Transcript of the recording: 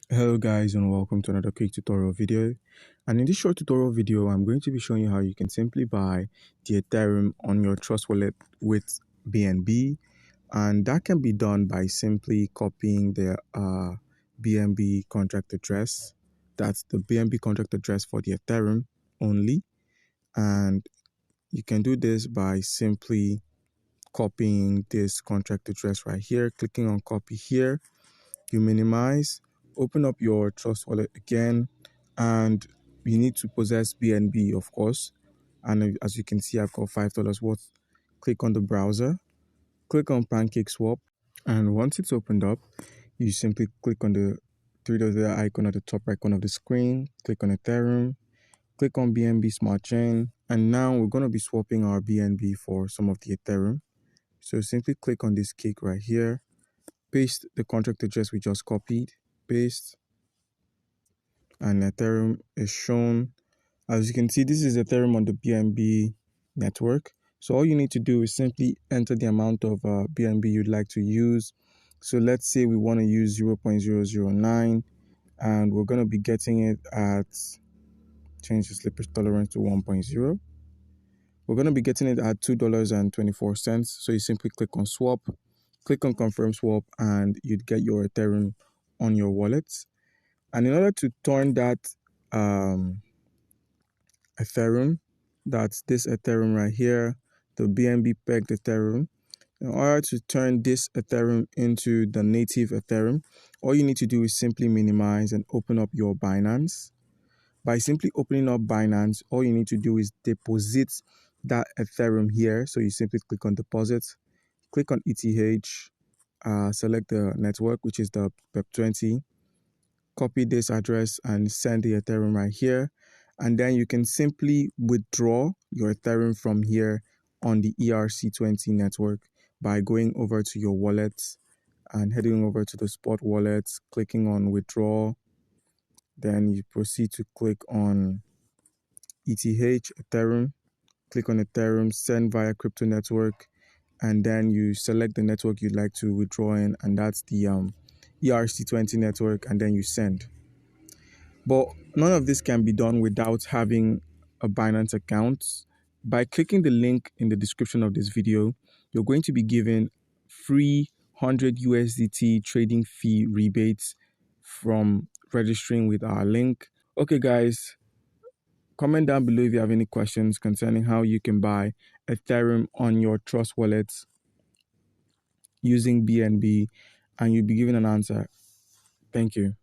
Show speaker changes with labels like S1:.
S1: Hello guys, and welcome to another quick tutorial video. And in this short tutorial video, I'm going to be showing you how you can simply buy the Ethereum on your Trust wallet with BNB. And that can be done by simply copying the BNB contract address. That's the BNB contract address for the Ethereum only. And you can do this by simply copying this contract address right here, clicking on copy here. You minimize, open up your Trust wallet again, and you need to possess BNB, of course. And as you can see, I've got $5 worth. Click on the browser, click on PancakeSwap, and once it's opened up, you simply click on the three-dot icon at the top right corner of the screen, click on Ethereum, click on BNB Smart Chain, and now we're going to be swapping our BNB for some of the Ethereum. So simply click on this cake right here, paste the contract address we just copied, paste, and Ethereum is shown. As you can see, this is Ethereum on the BNB network. So all you need to do is simply enter the amount of BNB you'd like to use. So let's say we want to use 0.009, and we're going to be getting it at, change the slippage tolerance to 1.0. We're going to be getting it at $2.24. So you simply click on swap, click on confirm swap, and you'd get your Ethereum on your wallet. And in order to turn that Ethereum, that's this Ethereum right here, the BNB pegged Ethereum, in order to turn this Ethereum into the native Ethereum, all you need to do is simply minimize and open up your Binance. By simply opening up Binance, all you need to do is deposit that Ethereum here. So you simply click on deposit, click on ETH, select the network, which is the BEP20, copy this address and send the Ethereum right here. And then you can simply withdraw your Ethereum from here on the ERC20 network by going over to your wallet and heading over to the spot wallet, clicking on withdraw. Then you proceed to click on ETH, Ethereum, click on Ethereum, send via crypto network, and then you select the network you'd like to withdraw in, and that's the ERC20 network, and then you send. But none of this can be done without having a Binance account. By clicking the link in the description of this video, you're going to be given free 100 USDT trading fee rebates from registering with our link. Okay, guys, comment down below if you have any questions concerning how you can buy Ethereum on your Trust wallet using BNB, and you'll be given an answer. Thank you.